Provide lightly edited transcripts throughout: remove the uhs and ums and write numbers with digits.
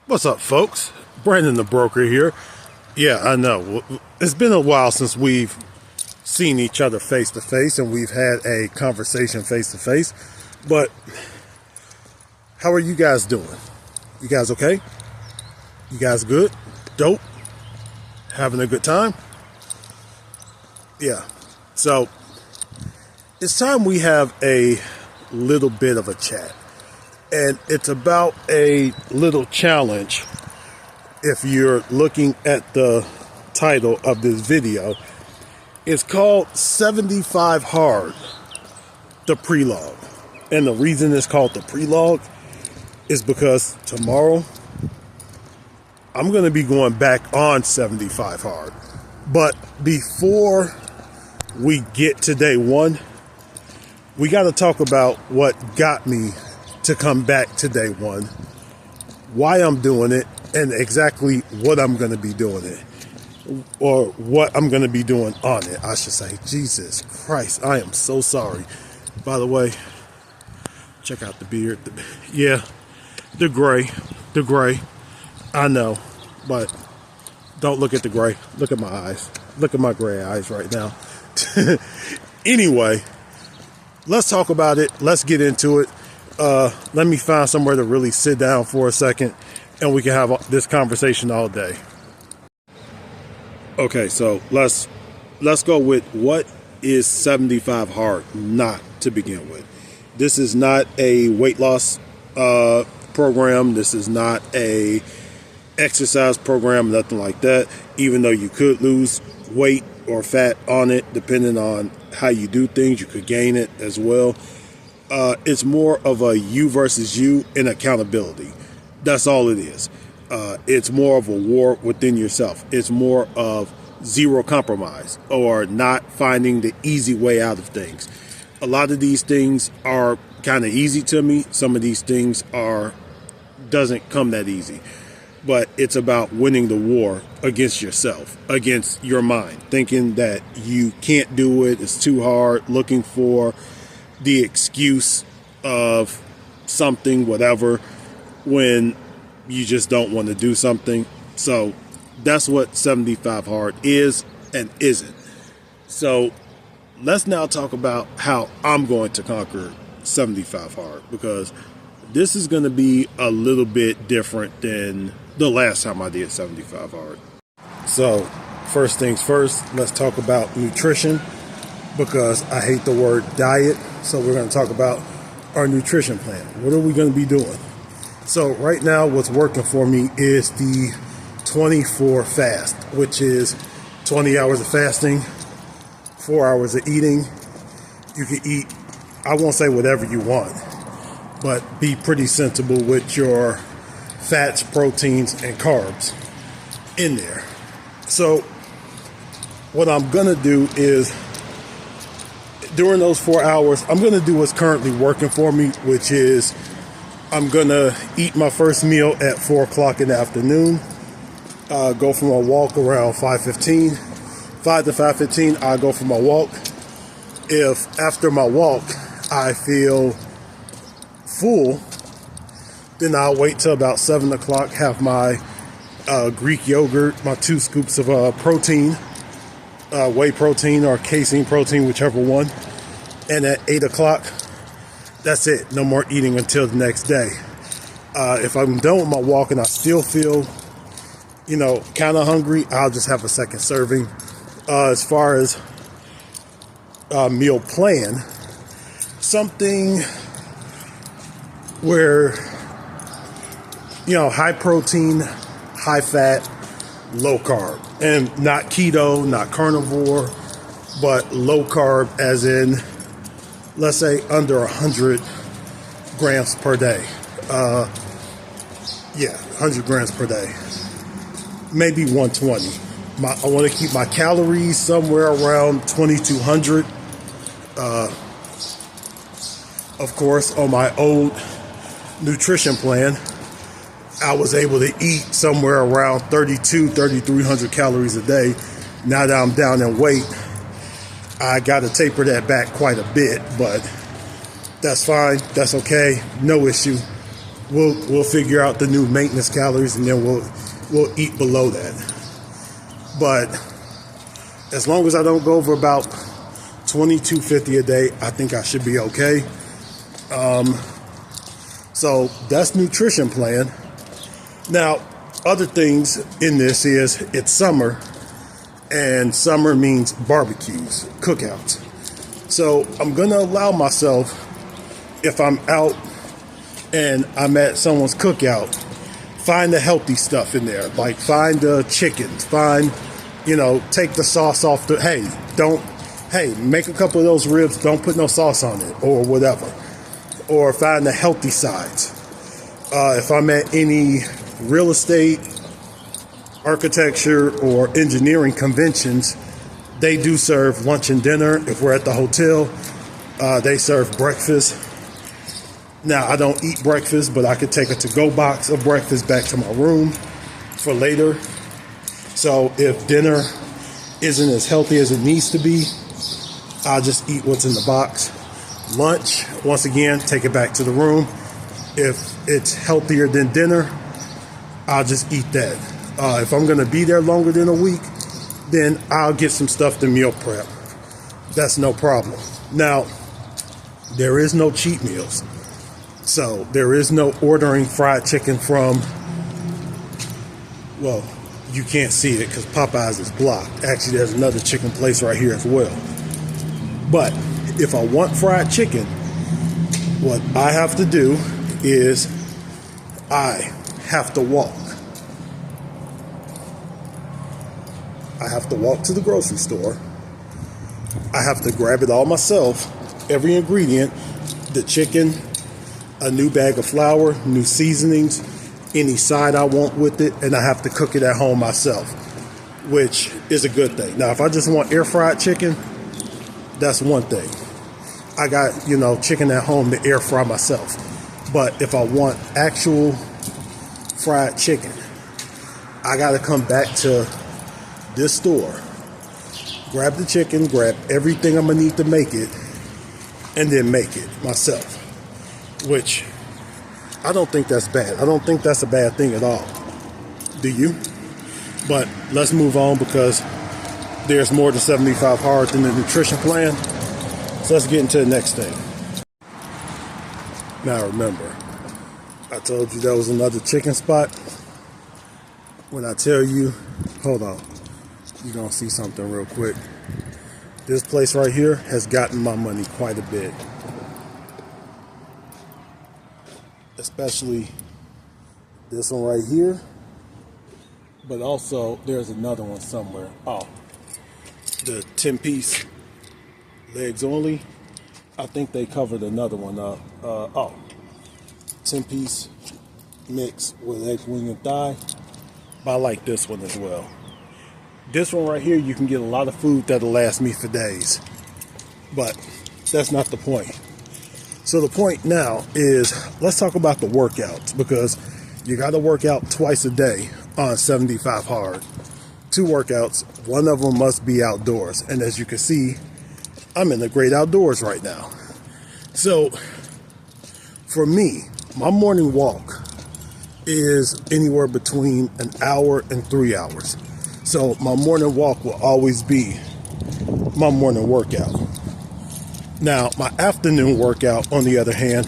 What's up, folks? Brandon the broker here. Yeah, I know. It's been a while since we've seen each other face to face and we've had a conversation face to face. But how are you guys doing? You guys okay? You guys good? Dope? Having a good time? Yeah. So it's time we have a little bit of a chat. And it's about a little challenge. If you're looking at the title of this video, it's called 75 Hard, the Prelogue. And the reason it's called the Prelogue is because tomorrow I'm going to be going back on 75 Hard. But before we get to day one, we got to talk about what got me to come back to day one, why I'm doing it, and exactly what I'm going to be doing it, or what I'm going to be doing on it, I should say. Jesus Christ, I am so sorry. By the way, check out the beard. Yeah, the gray. I know, but don't look at the gray. Look at my eyes. Look at my gray eyes right now. Anyway, let's talk about it. Let's get into it. Let me find somewhere to really sit down for a second and we can have this conversation all day. Okay, so let's go with what is 75 Hard not to begin with. This is not a weight loss program. This is not a exercise program, nothing like that. Even though you could lose weight or fat on it, depending on how you do things, you could gain it as well. It's more of a you versus you and accountability. That's all it is. It's more of a war within yourself. It's more of zero compromise or not finding the easy way out of things. A lot of these things are kind of easy to me. Some of these things doesn't come that easy. But it's about winning the war against yourself, against your mind, thinking that you can't do it, it's too hard, looking for the excuse of something, whatever, when you just don't want to do something. So that's what 75 Hard is and isn't. So let's now talk about how I'm going to conquer 75 Hard, because this is going to be a little bit different than the last time I did 75 Hard. So first things first, let's talk about nutrition, because I hate the word diet. So we're going to talk about our nutrition plan. What are we going to be doing? So right now what's working for me is the 24 fast, which is 20 hours of fasting, 4 hours of eating. You can eat, I won't say whatever you want, but be pretty sensible with your fats, proteins, and carbs in there. So what I'm going to do is, during those 4 hours, I'm going to do what's currently working for me, which is I'm going to eat my first meal at 4 o'clock in the afternoon, go for my walk around 5:15. 5 to 5:15, I go for my walk. If after my walk I feel full, then I'll wait till about 7 o'clock, have my Greek yogurt, my 2 scoops of protein, whey protein or casein protein, whichever one. And at 8 o'clock, that's it. No more eating until the next day. If I'm done with my walk and I still feel, kind of hungry, I'll just have a second serving. As far as meal plan, something where, high protein, high fat, low carb, and not keto, not carnivore, but low carb as in, let's say under 100 grams per day. 100 grams per day, maybe 120. I want to keep my calories somewhere around 2,200. Of course, on my old nutrition plan, I was able to eat somewhere around 3,300 calories a day. Now that I'm down in weight, I got to taper that back quite a bit, but that's fine. That's okay. No issue. we'll figure out the new maintenance calories, and then we'll eat below that. But as long as I don't go over about 2250 a day, I think I should be okay. So that's nutrition plan. Now, other things in this is it's summer, and summer means barbecues, cookouts. So I'm going to allow myself, if I'm out and I'm at someone's cookout, find the healthy stuff in there. Like find the chickens, take the sauce off make a couple of those ribs, don't put no sauce on it or whatever. Or find the healthy sides. If I'm at any real estate, architecture, or engineering conventions, they do serve lunch and dinner. If we're at the hotel, they serve breakfast. Now, I don't eat breakfast, but I could take a to-go box of breakfast back to my room for later. So if dinner isn't as healthy as it needs to be, I'll just eat what's in the box. Lunch, once again, take it back to the room. If it's healthier than dinner, I'll just eat that. If I'm going to be there longer than a week, then I'll get some stuff to meal prep. That's no problem. Now, there is no cheat meals. So there is no ordering fried chicken from, well, you can't see it because Popeyes is blocked. Actually, there's another chicken place right here as well. But if I want fried chicken, what I have to do is I have to walk. I have to walk to the grocery store. I have to grab it all myself, every ingredient, the chicken, a new bag of flour, new seasonings, any side I want with it, and I have to cook it at home myself, which is a good thing. Now, if I just want air fried chicken, that's one thing. I got, chicken at home to air fry myself. But if I want actual fried chicken, I got to come back to this store, grab the chicken, grab everything I'm going to need to make it, and then make it myself. Which, I don't think that's bad. I don't think that's a bad thing at all. Do you? But let's move on because there's more than 75 hard in the nutrition plan. So let's get into the next thing. Now remember, I told you there was another chicken spot. When I tell you, hold on, you're going to see something real quick. This place right here has gotten my money quite a bit. Especially this one right here. But also, there's another one somewhere. Oh, the 10-piece legs only. I think they covered another one up. 10-piece mix with legs, wing, and thigh. But I like this one as well. This one right here, you can get a lot of food that'll last me for days. But that's not the point. So the point now is, let's talk about the workouts, because you got to work out twice a day on 75 hard. 2 workouts, one of them must be outdoors. And as you can see, I'm in the great outdoors right now. So for me, my morning walk is anywhere between an hour and 3 hours. So my morning walk will always be my morning workout. Now, my afternoon workout, on the other hand,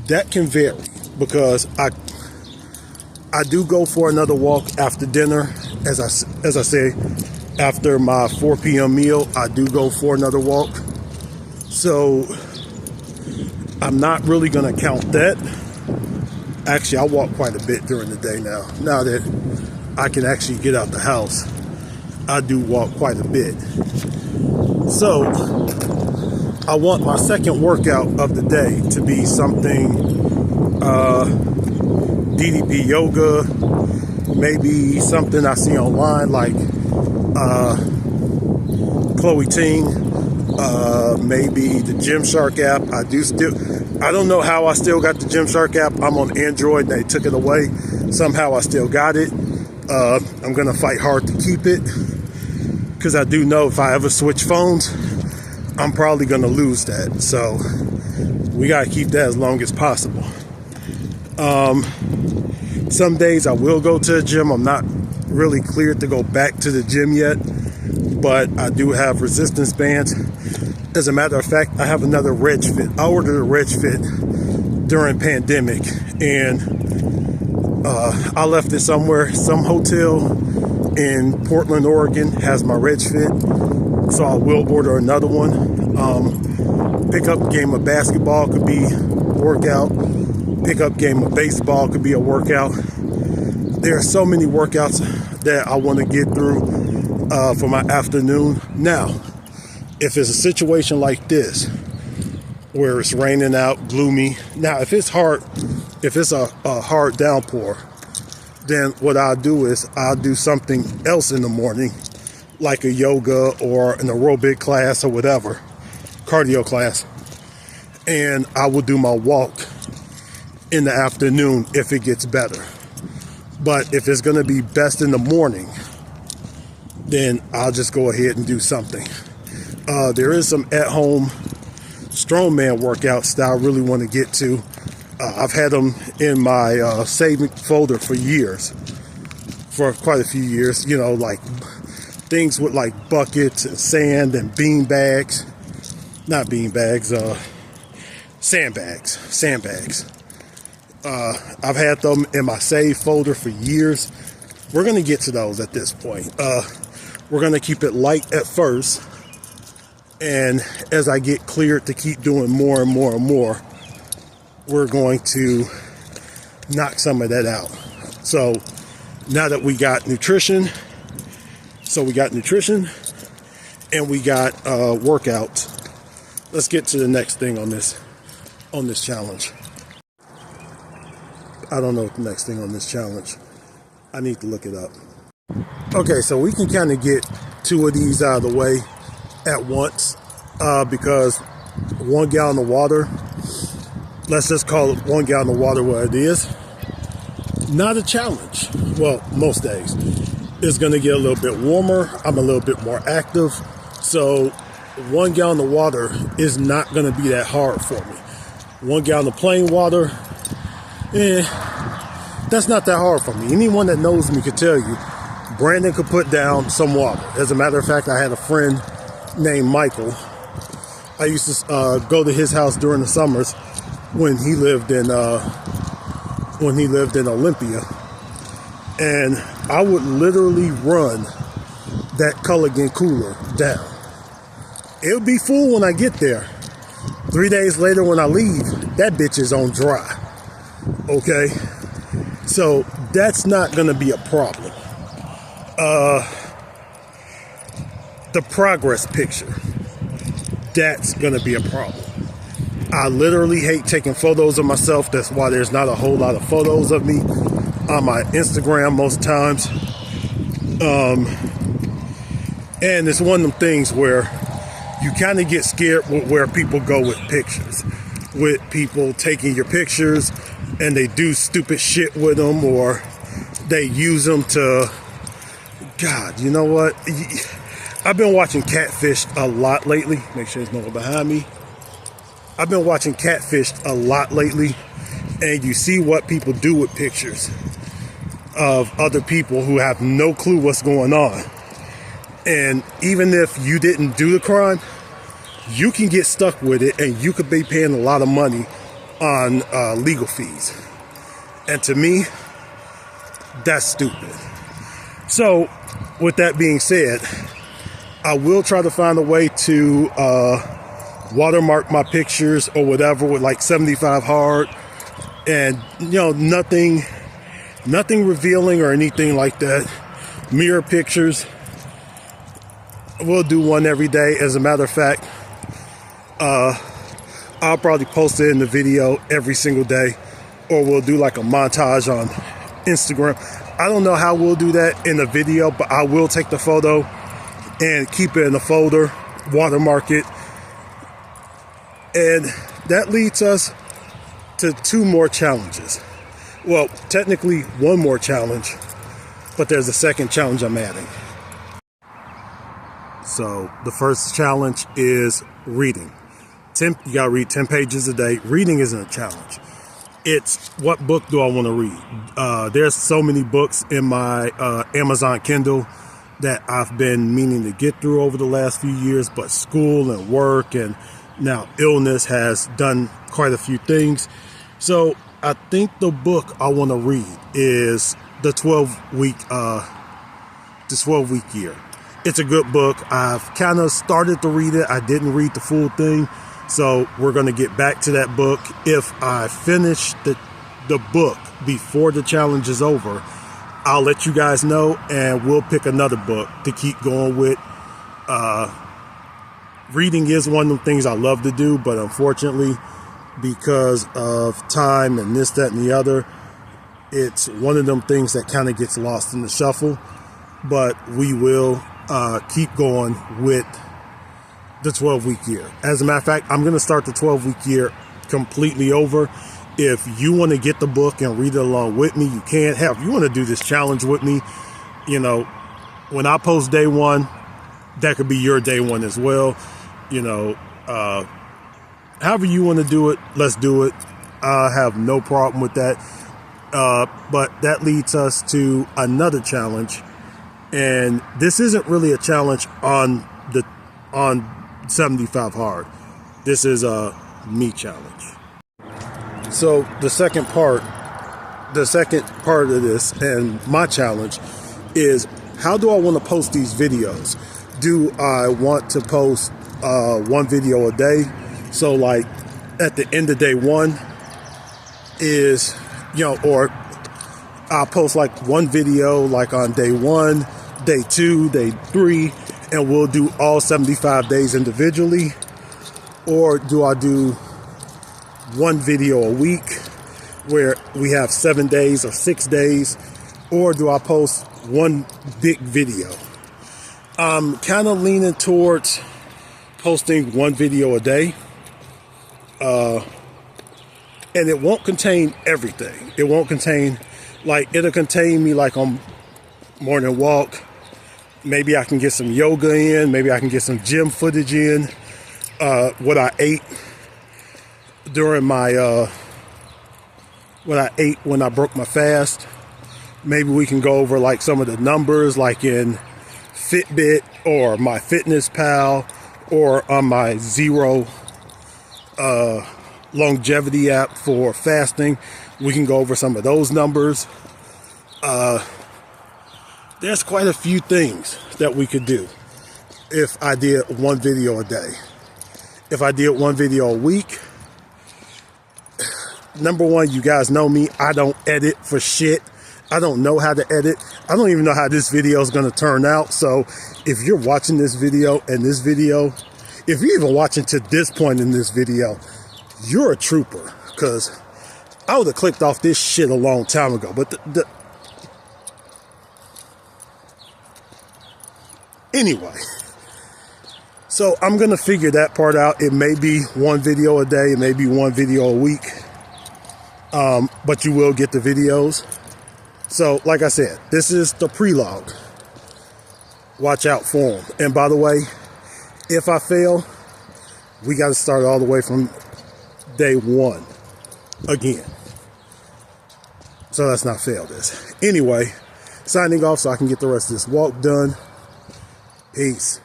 that can vary because I do go for another walk after dinner. As I say, after my 4 p.m. meal, I do go for another walk. So I'm not really going to count that. Actually, I walk quite a bit during the day now. Now that I can actually get out the house, I do walk quite a bit. So I want my second workout of the day to be something DDP yoga, maybe something I see online like Chloe Ting, maybe the Gymshark app. I don't know how I still got the Gymshark app. I'm on Android and they took it away. Somehow I still got it. I'm gonna fight hard to keep it because I do know if I ever switch phones, I'm probably gonna lose that. So we gotta keep that as long as possible. Some days I will go to the gym. I'm not really cleared to go back to the gym yet, but I do have resistance bands. As a matter of fact, I have another Reg Fit. I ordered a Reg Fit during pandemic, and I left it somewhere. Some hotel in Portland, Oregon has my Reg Fit, so I will order another one. Pick up a game of basketball could be a workout. Pick up game of baseball could be a workout. There are so many workouts that I want to get through for my afternoon. Now, if it's a situation like this, where it's raining out, gloomy. Now, if it's a hard downpour, then what I'll do is I'll do something else in the morning, like a yoga or an aerobic class or whatever, cardio class. And I will do my walk in the afternoon if it gets better. But if it's going to be best in the morning, then I'll just go ahead and do something. There is some at-home strongman workouts that I really want to get to. I've had them in my saving folder for years, for quite a few years. You know, like things with like buckets and sand and bean bags. Not bean bags, sandbags. I've had them in my save folder for years. We're going to get to those at this point. We're going to keep it light at first. And as I get cleared to keep doing more and more and more, we're going to knock some of that out. So now that we got nutrition, and we got workouts, let's get to the next thing on this challenge. I don't know what the next thing on this challenge. I need to look it up. Okay, so we can kind of get two of these out of the way at once because 1 gallon of water, let's just call it 1 gallon of water what it is, not a challenge. Well, most days. It's going to get a little bit warmer. I'm a little bit more active. So 1 gallon of water is not going to be that hard for me. 1 gallon of plain water, that's not that hard for me. Anyone that knows me could tell you, Brandon could put down some water. As a matter of fact, I had a friend named Michael. I used to go to his house during the summers when he lived in Olympia, and I would literally run that Culligan cooler down. It would be full when I get there. 3 days later when I leave, that bitch is on dry. Okay? So that's not going to be a problem. The progress picture, that's going to be a problem. I literally hate taking photos of myself. That's why there's not a whole lot of photos of me on my Instagram most times. And it's one of them things where you kind of get scared with where people go with pictures, with people taking your pictures and they do stupid shit with them, or they use them to, God, you know what? I've been watching Catfish a lot lately. Make sure there's no one behind me. I've been watching Catfish a lot lately, and you see what people do with pictures of other people who have no clue what's going on. And even if you didn't do the crime, you can get stuck with it, and you could be paying a lot of money on legal fees. And to me, that's stupid. So, with that being said, I will try to find a way to watermark my pictures or whatever with like 75 hard, and nothing revealing or anything like that. Mirror pictures, we'll do one every day. As a matter of fact, I'll probably post it in the video every single day, or we'll do like a montage on Instagram. I don't know how we'll do that in the video, but I will take the photo and keep it in a folder, watermark it. And that leads us to 2 more challenges. Well, technically 1 more challenge, but there's a second challenge I'm adding. So the first challenge is reading. You gotta read 10 pages a day. Reading isn't a challenge. it's what book do I want to read? There's so many books in my Amazon Kindle that I've been meaning to get through over the last few years, but school and work and now illness has done quite a few things. So I think the book I want to read is the 12-week year. It's a good book. I've kind of started to read it. I didn't read the full thing. So we're going to get back to that book. If I finish the book before the challenge is over, I'll let you guys know, and we'll pick another book to keep going with. Reading is one of the things I love to do, but unfortunately, because of time and this, that, and the other, it's one of them things that kind of gets lost in the shuffle. But we will keep going with the 12-week year. As a matter of fact, I'm going to start the 12-week year completely over. If you want to get the book and read it along with me, you can. Hell, if you want to do this challenge with me, you know, when I post day one, that could be your day one as well. You know, however you want to do it, let's do it. I have no problem with that. But that leads us to another challenge. And this isn't really a challenge on 75 hard. This is a me challenge. So the second part of this and my challenge is, how do I want to post these videos? Do I want to post one video a day? So like at the end of day one is, you know, or I'll post like one video like on day one, day two, day three, and we'll do all 75 days individually? Or do I do one video a week where we have 7 days or 6 days? Or do I post one big video? I'm kind of leaning towards posting one video a day. And it won't contain everything. It won't contain, like, it'll contain me like on morning walk. Maybe I can get some yoga in. Maybe I can get some gym footage in. What I ate during my, what I ate when I broke my fast. Maybe we can go over like some of the numbers, like in Fitbit or my Fitness Pal or on my Zero longevity app for fasting. We can go over some of those numbers. There's quite a few things that we could do if I did one video a day. If I did one video a week, number one, you guys know me. I don't edit for shit. I don't know how to edit. I don't even know how this video is going to turn out. So if you're watching this video and this video, if you're even watching to this point in this video, you're a trooper, because I would have clicked off this shit a long time ago. But anyway, so I'm going to figure that part out. It may be one video a day. It may be one video a week. But you will get the videos. So, like I said, this is the Prelogue. Watch out for them. And by the way, if I fail, we got to start all the way from day one again. So let's not fail this. Anyway, signing off so I can get the rest of this walk done. Peace.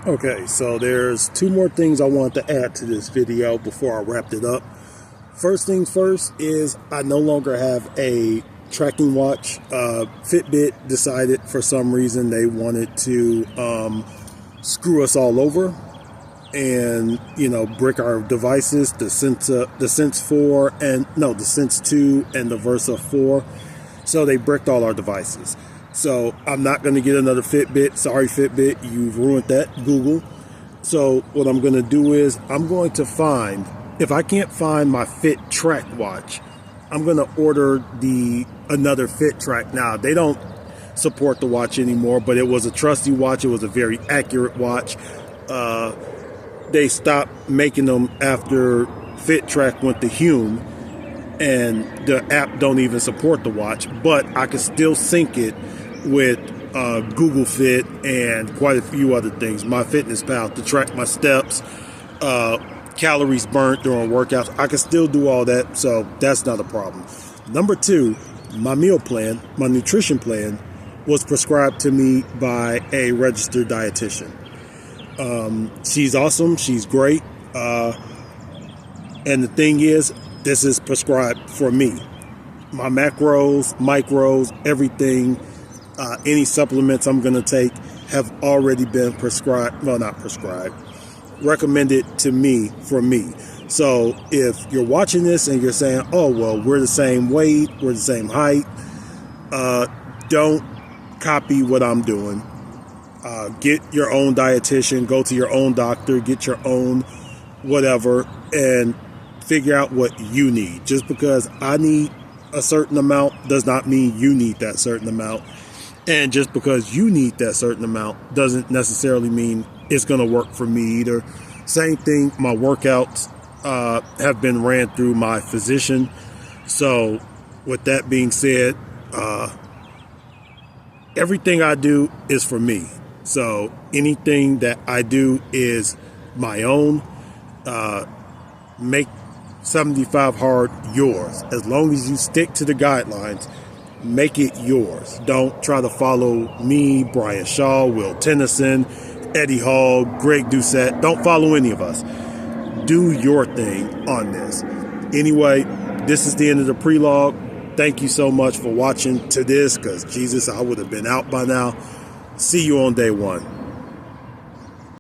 Okay, so there's two more things I wanted to add to this video before I wrapped it up. First things first is I no longer have a tracking watch. Fitbit decided for some reason they wanted to screw us all over and, you know, brick our devices, the Sense 4 and no, the Sense 2 and the Versa 4. So they bricked all our devices. So I'm not going to get another Fitbit. Sorry, Fitbit, you've ruined that, Google. So what I'm going to do is I'm going to find, if I can't find my Fit Track watch, I'm going to order another Fit Track. Now, they don't support the watch anymore, but it was a trusty watch. It was a very accurate watch. They stopped making them after Fit Track went to Hume, and the app don't even support the watch, but I can still sync it with Google Fit and quite a few other things. My Fitness Pal to track my steps, calories burnt during workouts. I can still do all that, so that's not a problem. Number two, my meal plan, my nutrition plan, was prescribed to me by a registered dietitian. She's awesome. She's great. And the thing is, this is prescribed for me. My macros, micros, everything, any supplements I'm going to take have already been prescribed. Well, not prescribed, recommended to me for me. So if you're watching this and you're saying, oh, well, we're the same weight, we're the same height, don't copy what I'm doing. Get your own dietitian, go to your own doctor, get your own whatever, and figure out what you need. Just because I need a certain amount does not mean you need that certain amount. And just because you need that certain amount doesn't necessarily mean it's going to work for me either. Same thing, my workouts have been ran through my physician. So with that being said, everything I do is for me. So anything that I do is my own. Make 75 hard yours. As long as you stick to the guidelines, make it yours. Don't try to follow me, Brian Shaw, Will Tennyson, Eddie Hall, Greg Doucette. Don't follow any of us. Do your thing on this. Anyway, this is the end of the Prelogue. Thank you so much for watching to this, because Jesus, I would have been out by now. See you on day one.